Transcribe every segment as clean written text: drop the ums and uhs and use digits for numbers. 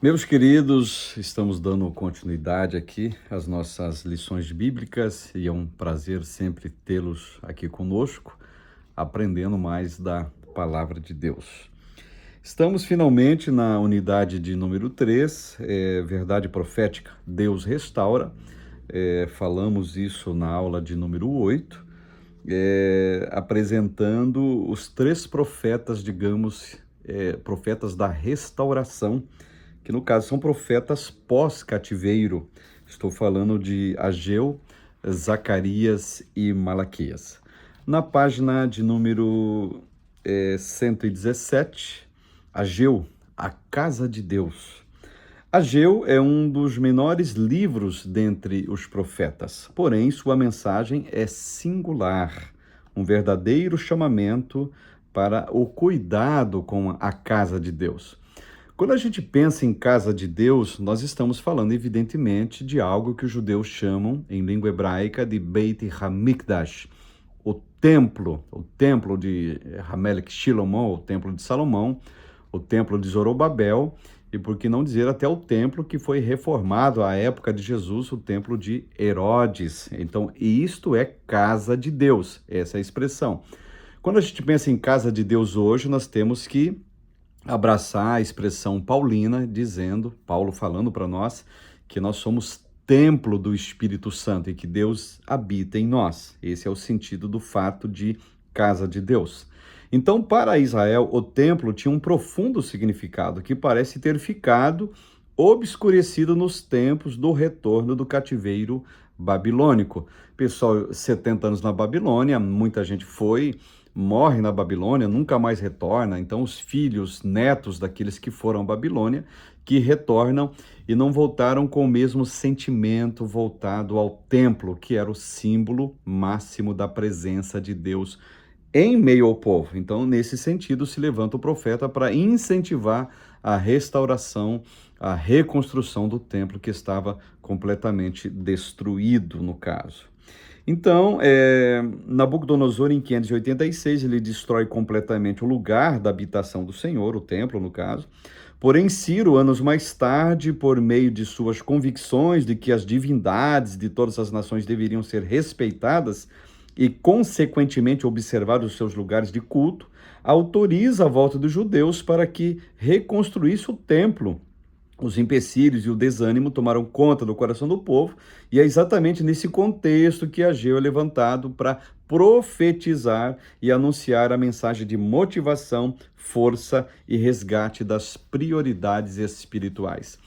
Meus queridos, estamos dando continuidade aqui às nossas lições bíblicas e é um prazer sempre tê-los aqui conosco, aprendendo mais da palavra de Deus. Estamos finalmente na unidade de número 3, Verdade Profética, Deus Restaura. Falamos isso na aula de número 8, apresentando os três profetas, digamos, profetas da restauração, que no caso são profetas pós-cativeiro. Estou falando de Ageu, Zacarias e Malaquias. Na página de número 117, Ageu, a Casa de Deus. Ageu é um dos menores livros dentre os profetas, porém sua mensagem é singular, um verdadeiro chamamento para o cuidado com a casa de Deus. Quando a gente pensa em casa de Deus, nós estamos falando evidentemente de algo que os judeus chamam em língua hebraica de Beit HaMikdash, o templo de Hamelech Shlomo, o templo de Salomão, o templo de Zorobabel, e por que não dizer até o templo que foi reformado à época de Jesus, o templo de Herodes. Então, isto é casa de Deus, essa é a expressão. Quando a gente pensa em casa de Deus hoje, nós temos que abraçar a expressão paulina, Paulo falando para nós, que nós somos templo do Espírito Santo e que Deus habita em nós. Esse é o sentido do fato de casa de Deus. Então, para Israel, o templo tinha um profundo significado que parece ter ficado obscurecido nos tempos do retorno do cativeiro babilônico. Pessoal, 70 anos na Babilônia, muita gente morre na Babilônia, nunca mais retorna. Então, os filhos, netos daqueles que foram à Babilônia, que retornam e não voltaram com o mesmo sentimento voltado ao templo, que era o símbolo máximo da presença de Deus em meio ao povo. Então, nesse sentido, se levanta o profeta para incentivar a restauração, a reconstrução do templo que estava completamente destruído, no caso. Então, Nabucodonosor, em 586, ele destrói completamente o lugar da habitação do Senhor, o templo, no caso. Porém, Ciro, anos mais tarde, por meio de suas convicções de que as divindades de todas as nações deveriam ser respeitadas e, consequentemente, observar os seus lugares de culto, autoriza a volta dos judeus para que reconstruísse o templo. Os empecilhos e o desânimo tomaram conta do coração do povo, e é exatamente nesse contexto que Ageu é levantado para profetizar e anunciar a mensagem de motivação, força e resgate das prioridades espirituais.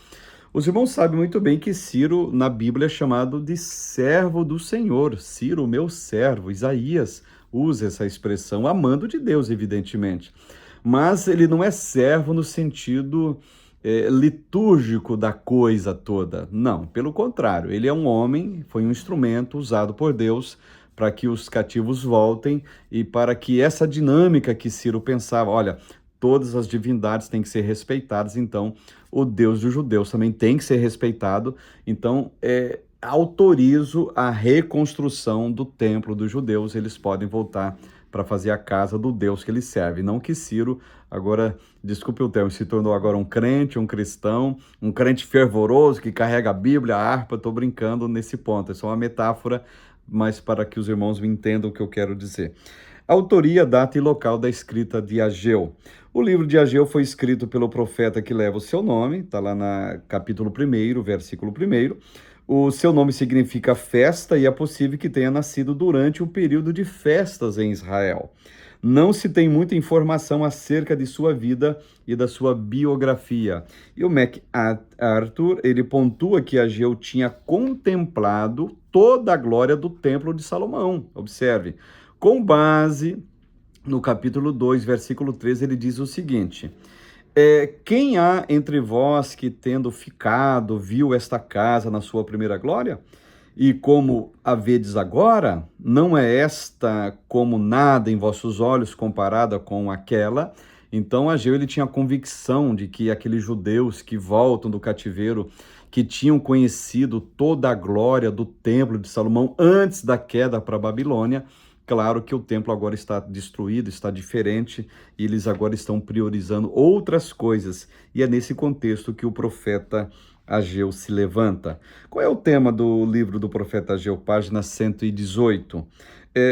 Os irmãos sabem muito bem que Ciro, na Bíblia, é chamado de servo do Senhor. Ciro, meu servo. Isaías usa essa expressão, amando de Deus, evidentemente. Mas ele não é servo no sentido litúrgico da coisa toda. Não, pelo contrário, ele é um homem, foi um instrumento usado por Deus para que os cativos voltem e para que essa dinâmica que Ciro pensava, olha, todas as divindades têm que ser respeitadas, então o Deus dos judeus também tem que ser respeitado, então autorizo a reconstrução do templo dos judeus, eles podem voltar para fazer a casa do Deus que ele serve. Não que Ciro, agora, desculpe o termo, se tornou agora um crente, um cristão, um crente fervoroso que carrega a Bíblia, a harpa. Estou brincando nesse ponto, é só uma metáfora, mas para que os irmãos me entendam o que eu quero dizer. Autoria, data e local da escrita de Ageu. O livro de Ageu foi escrito pelo profeta que leva o seu nome, está lá no capítulo 1, versículo 1. O seu nome significa festa e é possível que tenha nascido durante o período de festas em Israel. Não se tem muita informação acerca de sua vida e da sua biografia. E o MacArthur, ele pontua que Ageu tinha contemplado toda a glória do templo de Salomão. Observe, com base no capítulo 2, versículo 13, ele diz o seguinte: quem há entre vós que, tendo ficado, viu esta casa na sua primeira glória? E como a vedes agora, não é esta como nada em vossos olhos comparada com aquela? Então Ageu, ele tinha a convicção de que aqueles judeus que voltam do cativeiro, que tinham conhecido toda a glória do templo de Salomão antes da queda para a Babilônia, Claro que o templo agora está destruído, está diferente, e eles agora estão priorizando outras coisas. E é nesse contexto que o profeta Ageu se levanta. Qual é o tema do livro do profeta Ageu, página 118?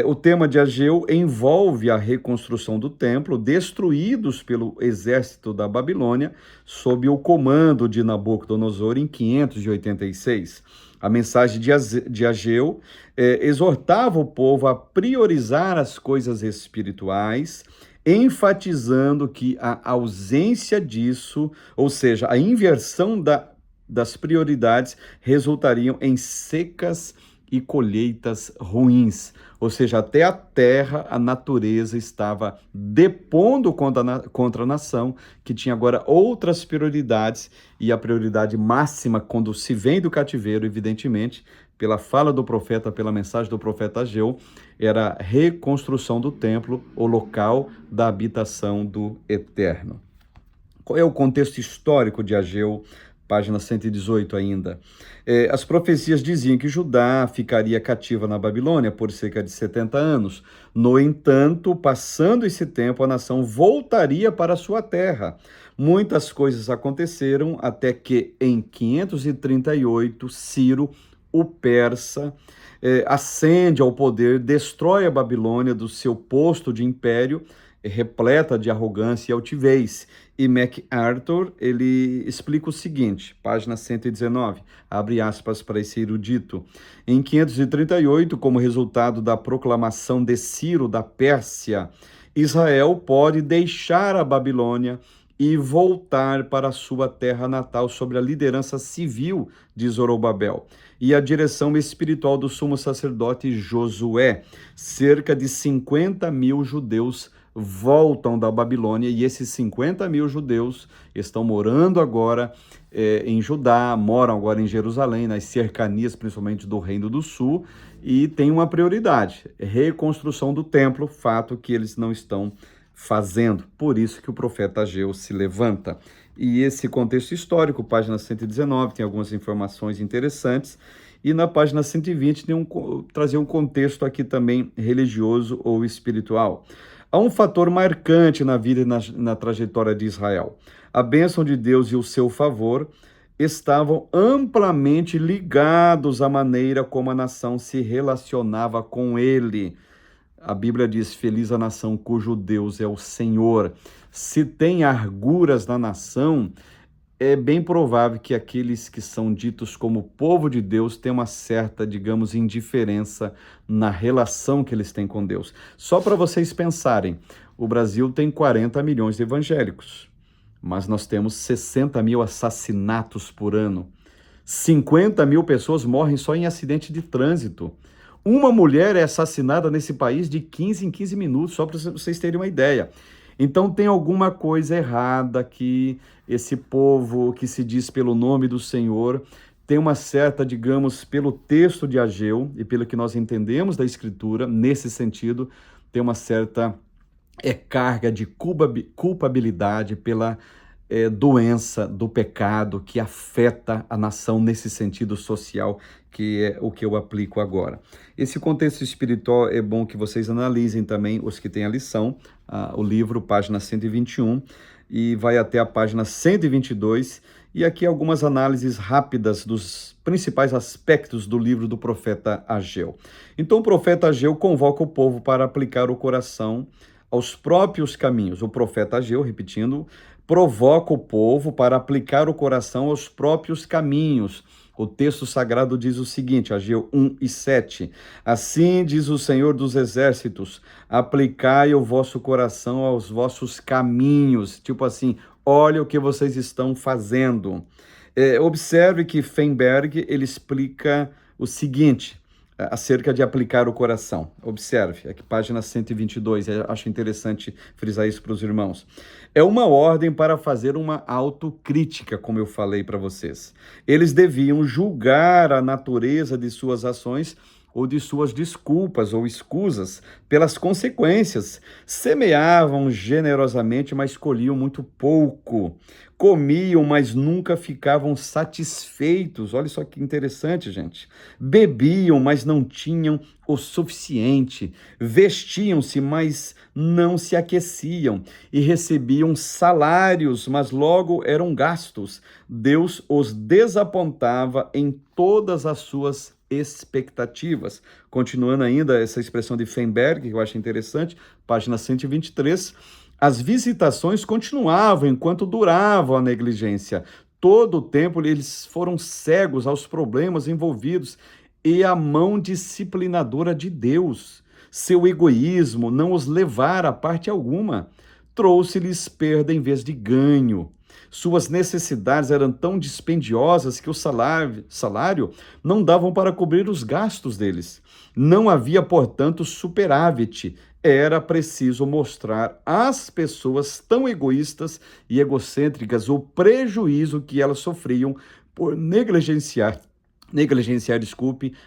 O tema de Ageu envolve a reconstrução do templo, destruídos pelo exército da Babilônia, sob o comando de Nabucodonosor em 586. A mensagem de Ageu exortava o povo a priorizar as coisas espirituais, enfatizando que a ausência disso, ou seja, a inversão das prioridades, resultariam em secas e colheitas ruins. Ou seja, até a terra, a natureza estava depondo contra a nação, que tinha agora outras prioridades, e a prioridade máxima, quando se vem do cativeiro, evidentemente, pela fala do profeta, pela mensagem do profeta Ageu, era a reconstrução do templo, o local da habitação do Eterno. Qual é o contexto histórico de Ageu? Página 118 ainda. As profecias diziam que Judá ficaria cativa na Babilônia por cerca de 70 anos. No entanto, passando esse tempo, a nação voltaria para a sua terra. Muitas coisas aconteceram até que, em 538, Ciro, o persa, ascende ao poder, destrói a Babilônia do seu posto de império, repleta de arrogância e altivez. E MacArthur, ele explica o seguinte, página 119, abre aspas para esse erudito. Em 538, como resultado da proclamação de Ciro da Pérsia, Israel pode deixar a Babilônia e voltar para a sua terra natal sob a liderança civil de Zorobabel e a direção espiritual do sumo sacerdote Josué. Cerca de 50 mil judeus voltam da Babilônia, e esses 50 mil judeus estão morando agora em Judá, moram agora em Jerusalém, nas cercanias principalmente do Reino do Sul, e tem uma prioridade, reconstrução do templo, fato que eles não estão fazendo. Por isso que o profeta Ageu se levanta. E esse contexto histórico, página 119, tem algumas informações interessantes, e na página 120 trazer um contexto aqui também religioso ou espiritual. Há um fator marcante na vida e na trajetória de Israel. A bênção de Deus e o seu favor estavam amplamente ligados à maneira como a nação se relacionava com ele. A Bíblia diz, feliz a nação cujo Deus é o Senhor. Se tem arguras na nação, é bem provável que aqueles que são ditos como povo de Deus tenham uma certa, digamos, indiferença na relação que eles têm com Deus. Só para vocês pensarem, o Brasil tem 40 milhões de evangélicos, mas nós temos 60 mil assassinatos por ano. 50 mil pessoas morrem só em acidente de trânsito. Uma mulher é assassinada nesse país de 15 em 15 minutos, só para vocês terem uma ideia. Então tem alguma coisa errada que esse povo que se diz pelo nome do Senhor tem uma certa, digamos, pelo texto de Ageu e pelo que nós entendemos da Escritura, nesse sentido, tem uma certa carga de culpabilidade pela doença do pecado que afeta a nação nesse sentido social, que é o que eu aplico agora. Esse contexto espiritual é bom que vocês analisem também, os que têm a lição, o livro, página 121, e vai até a página 122, e aqui algumas análises rápidas dos principais aspectos do livro do profeta Ageu. Então o profeta Ageu convoca o povo para aplicar o coração aos próprios caminhos. O profeta Ageu, repetindo, provoca o povo para aplicar o coração aos próprios caminhos. O texto sagrado diz o seguinte, Ageu 1:7, assim diz o Senhor dos Exércitos, aplicai o vosso coração aos vossos caminhos. Tipo assim, olha o que vocês estão fazendo. Observe que Feinberg, ele explica o seguinte, acerca de aplicar o coração. Observe, aqui página 122, acho interessante frisar isso para os irmãos. É uma ordem para fazer uma autocrítica, como eu falei para vocês. Eles deviam julgar a natureza de suas ações, ou de suas desculpas ou escusas pelas consequências. Semeavam generosamente, mas colhiam muito pouco. Comiam, mas nunca ficavam satisfeitos. Olha só que interessante, gente. Bebiam, mas não tinham o suficiente. Vestiam-se, mas não se aqueciam. E recebiam salários, mas logo eram gastos. Deus os desapontava em todas as suas expectativas. Continuando ainda essa expressão de Feinberg, que eu acho interessante, página 123. As visitações continuavam enquanto durava a negligência. Todo o tempo eles foram cegos aos problemas envolvidos e à mão disciplinadora de Deus. Seu egoísmo não os levara a parte alguma. Trouxe-lhes perda em vez de ganho. Suas necessidades eram tão dispendiosas que o salário não davam para cobrir os gastos deles. Não havia, portanto, superávit. Era preciso mostrar às pessoas tão egoístas e egocêntricas o prejuízo que elas sofriam por negligenciar,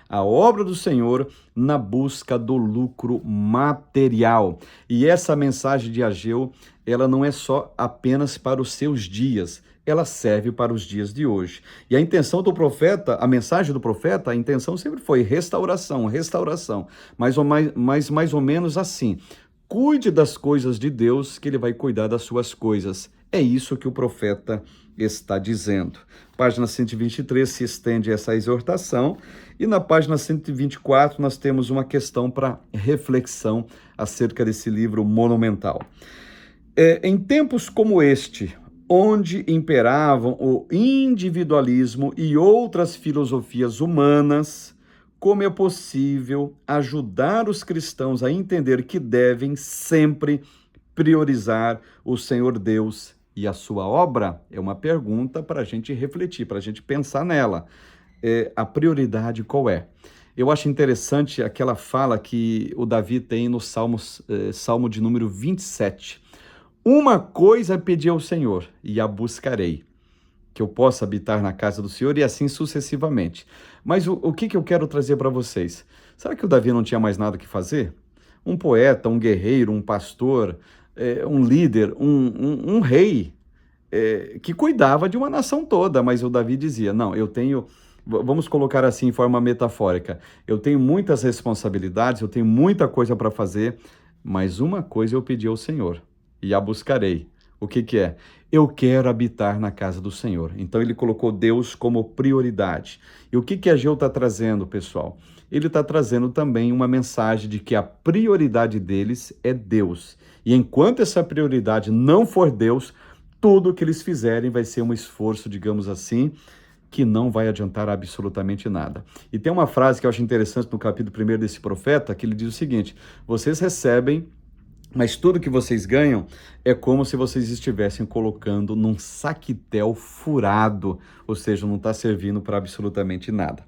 a obra do Senhor na busca do lucro material. E essa mensagem de Ageu, ela não é só apenas para os seus dias, ela serve para os dias de hoje. E a intenção do profeta, a mensagem do profeta, a intenção sempre foi restauração, mais ou menos assim. Cuide das coisas de Deus, que ele vai cuidar das suas coisas. É isso que o profeta está dizendo. Página 123 se estende essa exortação e na página 124 nós temos uma questão para reflexão acerca desse livro monumental. Em tempos como este, onde imperavam o individualismo e outras filosofias humanas, como é possível ajudar os cristãos a entender que devem sempre priorizar o Senhor Deus e a sua obra? É uma pergunta para a gente refletir, para a gente pensar nela. A prioridade qual é? Eu acho interessante aquela fala que o Davi tem no Salmo de número 27. Uma coisa pedi ao Senhor e a buscarei, que eu possa habitar na casa do Senhor e assim sucessivamente. Mas o que eu quero trazer para vocês? Será que o Davi não tinha mais nada que fazer? Um poeta, um guerreiro, um pastor, um líder, um rei que cuidava de uma nação toda, mas o Davi dizia, não, eu tenho, vamos colocar assim em forma metafórica, eu tenho muitas responsabilidades, eu tenho muita coisa para fazer, mas uma coisa eu pedi ao Senhor e a buscarei. O que é? Eu quero habitar na casa do Senhor. Então ele colocou Deus como prioridade. E o que Ageu está trazendo, pessoal? Ele está trazendo também uma mensagem de que a prioridade deles é Deus. E enquanto essa prioridade não for Deus, tudo que eles fizerem vai ser um esforço, digamos assim, que não vai adiantar absolutamente nada. E tem uma frase que eu acho interessante no capítulo 1 desse profeta, que ele diz o seguinte: vocês recebem, mas tudo que vocês ganham é como se vocês estivessem colocando num saquitel furado, ou seja, não está servindo para absolutamente nada.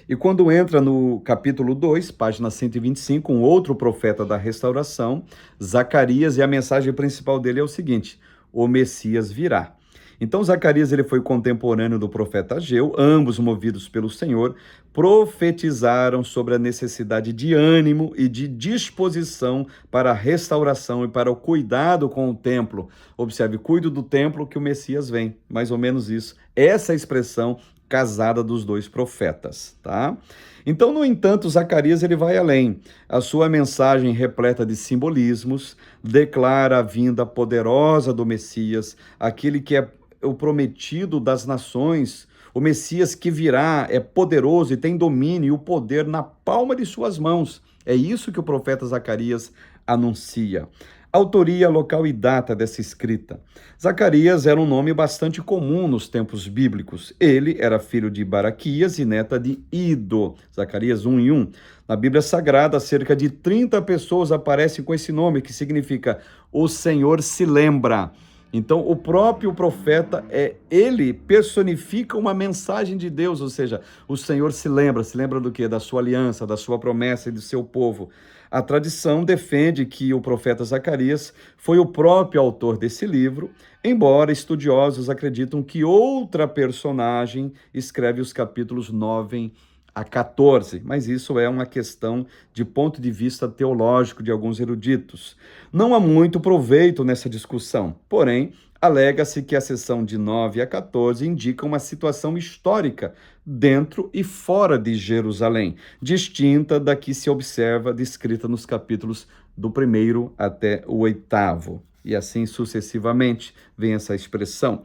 E quando entra no capítulo 2, página 125, um outro profeta da restauração, Zacarias, e a mensagem principal dele é o seguinte: o Messias virá. Então Zacarias ele foi contemporâneo do profeta Ageu, ambos movidos pelo Senhor, profetizaram sobre a necessidade de ânimo e de disposição para a restauração e para o cuidado com o templo. Observe, cuido do templo que o Messias vem, mais ou menos isso. Essa é a expressão casada dos dois profetas, tá? Então, no entanto, Zacarias ele vai além. A sua mensagem repleta de simbolismos declara a vinda poderosa do Messias, aquele que é o prometido das nações, o Messias que virá é poderoso e tem domínio e o poder na palma de suas mãos. É isso que o profeta Zacarias anuncia. Autoria, local e data dessa escrita. Zacarias era um nome bastante comum nos tempos bíblicos. Ele era filho de Baraquias e neta de Ido. Zacarias 1:1. Na Bíblia Sagrada, cerca de 30 pessoas aparecem com esse nome, que significa o Senhor se lembra. Então, o próprio profeta, ele personifica uma mensagem de Deus, ou seja, o Senhor se lembra do quê? Da sua aliança, da sua promessa e do seu povo. A tradição defende que o profeta Zacarias foi o próprio autor desse livro, embora estudiosos acreditam que outra personagem escreve os capítulos 9 a 14, mas isso é uma questão de ponto de vista teológico de alguns eruditos. Não há muito proveito nessa discussão, porém, alega-se que a seção de 9 a 14 indica uma situação histórica dentro e fora de Jerusalém, distinta da que se observa descrita nos capítulos do 1º até o 8º. E assim sucessivamente vem essa expressão.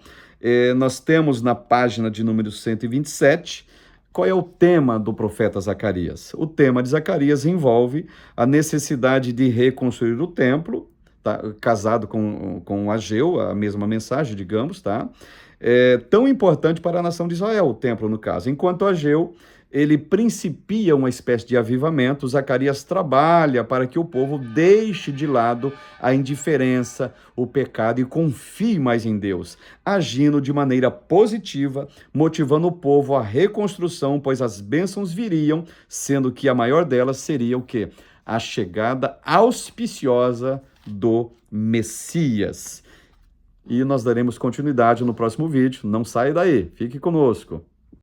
Nós temos na página de número 127, qual é o tema do profeta Zacarias? O tema de Zacarias envolve a necessidade de reconstruir o templo, tá? Casado com Ageu, a mesma mensagem, digamos, tá? Tão importante para a nação de Israel, o templo, no caso. Enquanto Ageu, ele principia uma espécie de avivamento, Zacarias trabalha para que o povo deixe de lado a indiferença, o pecado e confie mais em Deus, agindo de maneira positiva, motivando o povo à reconstrução, pois as bênçãos viriam, sendo que a maior delas seria o quê? A chegada auspiciosa do Messias. E nós daremos continuidade no próximo vídeo. Não saia daí, fique conosco.